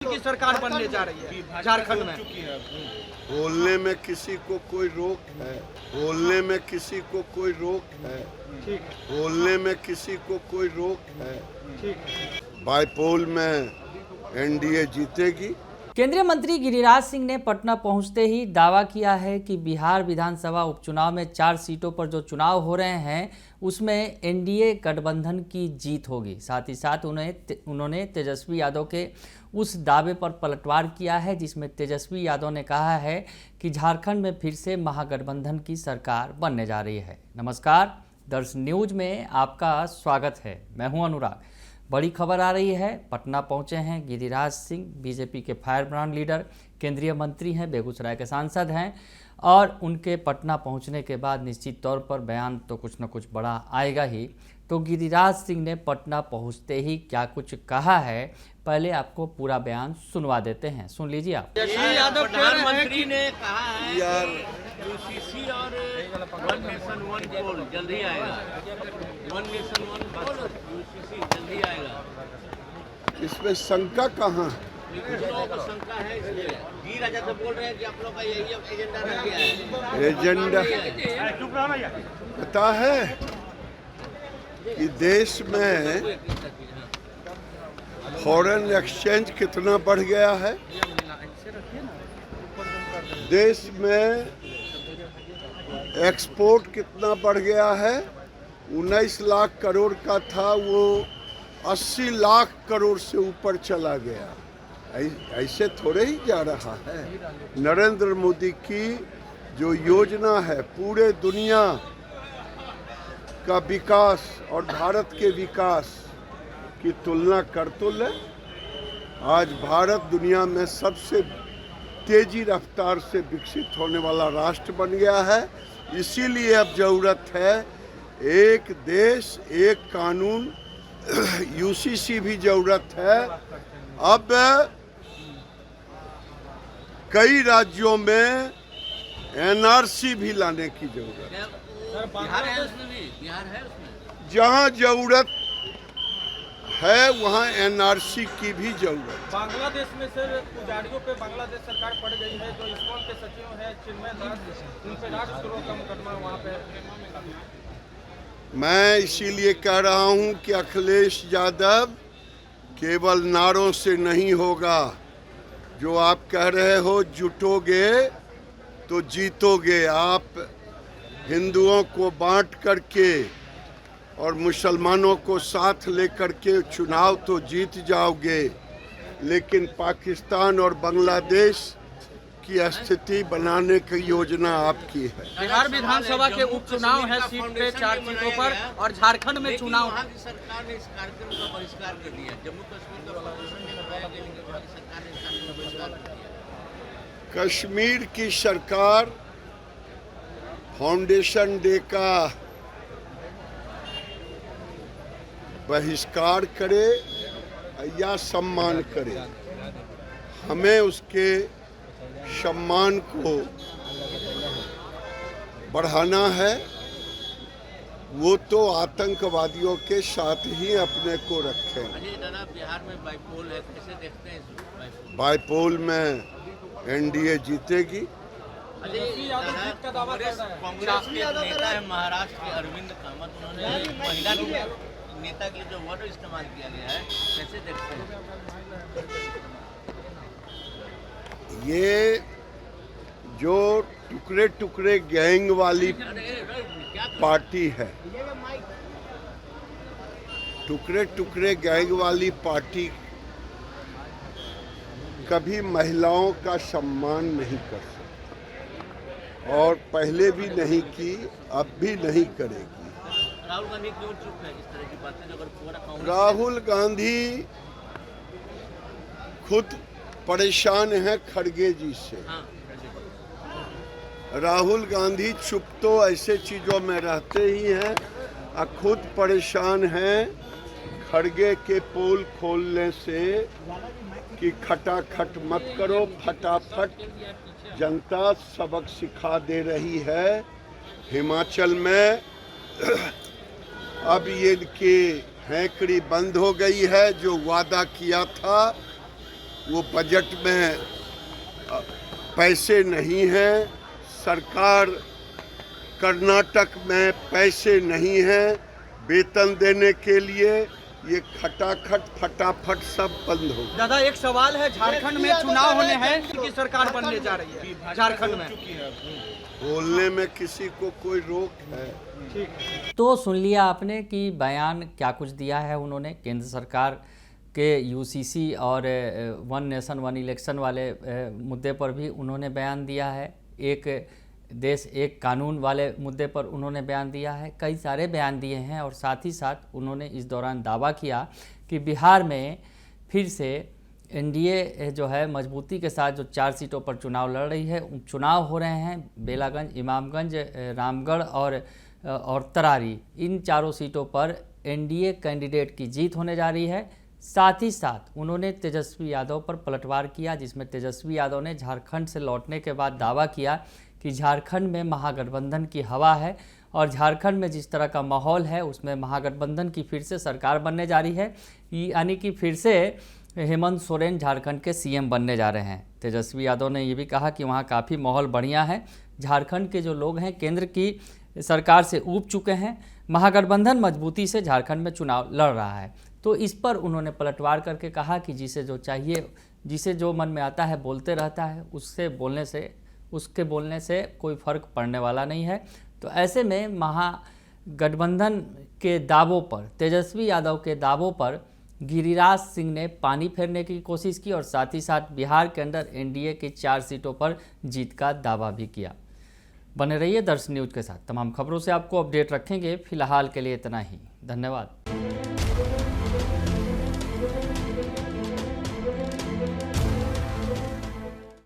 की सरकार बनने जा रही है झारखंड में। बोलने में किसी को कोई रोक है? बोलने में किसी को कोई रोक है? ठीक बोलने में किसी को कोई रोक है? ठीक। बाईपोल में एनडीए जीतेगी। केंद्रीय मंत्री गिरिराज सिंह ने पटना पहुंचते ही दावा किया है कि बिहार विधानसभा उपचुनाव में 4 सीटों पर जो चुनाव हो रहे हैं उसमें एनडीए गठबंधन की जीत होगी। साथ ही साथ उन्होंने तेजस्वी यादव के उस दावे पर पलटवार किया है जिसमें तेजस्वी यादव ने कहा है कि झारखंड में फिर से महागठबंधन की सरकार बनने जा रही है। नमस्कार, दर्श न्यूज में आपका स्वागत है। मैं हूं अनुराग। बड़ी खबर आ रही है, पटना पहुंचे हैं गिरिराज सिंह, बीजेपी के फायर ब्रांड लीडर, केंद्रीय मंत्री हैं, बेगूसराय के सांसद हैं और उनके पटना पहुंचने के बाद निश्चित तौर पर बयान तो कुछ न कुछ बड़ा आएगा ही। तो गिरिराज सिंह ने पटना पहुंचते ही क्या कुछ कहा है, पहले आपको पूरा बयान सुनवा देते हैं, सुन लीजिए आप। प्रधानमंत्री ने कहा है यार यूसीसी और वन नेशन वन पोल जल्दी आएगा। वन नेशन वन पोल यूसीसी जल्दी आएगा। इसमें शंका कहाँ है? कुछ लोगों को शंका है, इसलिए गी राजा तो बोल रहे हैं कि आप लोग का यही एजेंडा रह गया है। एजेंडा पता है कि देश में फॉरेन एक्सचेंज कितना बढ़ गया है? देश में एक्सपोर्ट कितना बढ़ गया है? 19 लाख करोड़ का था, वो 80 लाख करोड़ से ऊपर चला गया। ऐसे थोड़े ही जा रहा है। नरेंद्र मोदी की जो योजना है पूरे दुनिया का विकास और भारत के विकास की तुलना कर तो ले। आज भारत दुनिया में सबसे तेजी रफ्तार से विकसित होने वाला राष्ट्र बन गया है। इसीलिए अब जरूरत है एक देश एक कानून, यूसीसी भी जरूरत है। अब कई राज्यों में एनआरसी भी लाने की जरूरत है। बिहार है उसमें भी, बिहार है उसमें। जहां जरूरत है वहां एनआरसी की भी जरूरत है। बांग्लादेश में सर पुजारियों पे बांग्लादेश सरकार पड़ गई है, जो इस्कॉन के सचिव हैं चिन्मय दास, उनसे राष्ट्रद्रोह का मुकदमा वहाँ पे। मैं इसीलिए कह रहा हूं कि अखिलेश यादव केवल नारों से नहीं होगा। जो आप कह रहे हो जुटोगे तो जीतोगे। आप हिंदुओं को बांट करके और मुसलमानों को साथ लेकर के चुनाव तो जीत जाओगे, लेकिन पाकिस्तान और बांग्लादेश की स्थिति बनाने की योजना आपकी है। बिहार विधानसभा के उपचुनाव है, सीट पे 4 सीटों पर, और झारखंड में चुनाव। वहाँ की सरकार ने इस कार्यक्रम का बहिष्कार कर दिया। जम्मू कश्मीर का प्रदर्शन जो कराया गया, लेकिन वहाँ की सरकार ने इस कार्यक्रम का बहिष्कार कर दिया। कश्मीर की सरकार फाउंडेशन डे का बहिष्कार करे या सम्मान करे, हमें उसके सम्मान को बढ़ाना है। वो तो आतंकवादियों के साथ ही अपने को रखें। अजय दादा, बिहार में बाईपोल है, कैसे देखते हैं इस बाईपोल? बाईपोल में एनडीए जीतेगी। कांग्रेस के एक नेता है महाराष्ट्र के अरविंद कामत, उन्होंने महिला नेता के जो वर्ड इस्तेमाल किया गया है, कैसे देखते हैं? ये जो टुकड़े टुकड़े गैंग वाली पार्टी है, टुकड़े टुकड़े गैंग वाली पार्टी कभी महिलाओं का सम्मान नहीं कर सकती और पहले भी नहीं की, अब भी नहीं करेगी। राहुल गांधी क्यों चुप है इस तरह की बातें? अगर पूरा कांग्रेस, राहुल गांधी खुद परेशान है खड़गे जी से। हाँ, राहुल गांधी चुप तो ऐसे चीजों में रहते ही हैं और खुद परेशान हैं खड़गे के पोल खोलने से कि खटाखट मत करो, फटाफट जनता सबक सिखा दे रही है। हिमाचल में अब ये इनकी हैंकड़ी बंद हो गई है। जो वादा किया था वो बजट में पैसे नहीं हैं, सरकार कर्नाटक में पैसे नहीं हैं वेतन देने के लिए, ये खटाखट फटाफट सब बंद हो। दादा एक सवाल है, झारखंड में चुनाव होने हैं की सरकार बनने जा रही है झारखंड में, बोलने में किसी को कोई रोक है? तो सुन लिया आपने कि बयान क्या कुछ दिया है उन्होंने। केंद्र सरकार के यूसीसी और वन नेशन वन इलेक्शन वाले मुद्दे पर भी उन्होंने बयान दिया है, एक देश एक कानून वाले मुद्दे पर उन्होंने बयान दिया है, कई सारे बयान दिए हैं। और साथ ही साथ उन्होंने इस दौरान दावा किया कि बिहार में फिर से एनडीए जो है मजबूती के साथ जो 4 सीटों पर चुनाव लड़ रही है, चुनाव हो रहे हैं बेलागंज, इमामगंज, रामगढ़ और तरारी, इन चारों सीटों पर एनडीए कैंडिडेट की जीत होने जा रही है। साथ ही साथ उन्होंने तेजस्वी यादव पर पलटवार किया, जिसमें तेजस्वी यादव ने झारखंड से लौटने के बाद दावा किया कि झारखंड में महागठबंधन की हवा है और झारखंड में जिस तरह का माहौल है उसमें महागठबंधन की फिर से सरकार बनने जा रही है, यानी कि फिर से हेमंत सोरेन झारखंड के सीएम बनने जा रहे हैं। तेजस्वी यादव ने ये भी कहा कि वहाँ काफ़ी माहौल बढ़िया है, झारखंड के जो लोग हैं केंद्र की सरकार से ऊब चुके हैं, महागठबंधन मजबूती से झारखंड में चुनाव लड़ रहा है। तो इस पर उन्होंने पलटवार करके कहा कि जिसे जो चाहिए, जिसे जो मन में आता है बोलते रहता है, उसके बोलने से कोई फ़र्क पड़ने वाला नहीं है। तो ऐसे में महागठबंधन के दावों पर, तेजस्वी यादव के दावों पर गिरिराज सिंह ने पानी फेरने की कोशिश की और साथ ही साथ बिहार के अंदर एनडीए की 4 सीटों पर जीत का दावा भी किया। बने रहिए दर्शन न्यूज़ के साथ, तमाम खबरों से आपको अपडेट रखेंगे। फिलहाल के लिए इतना ही, धन्यवाद।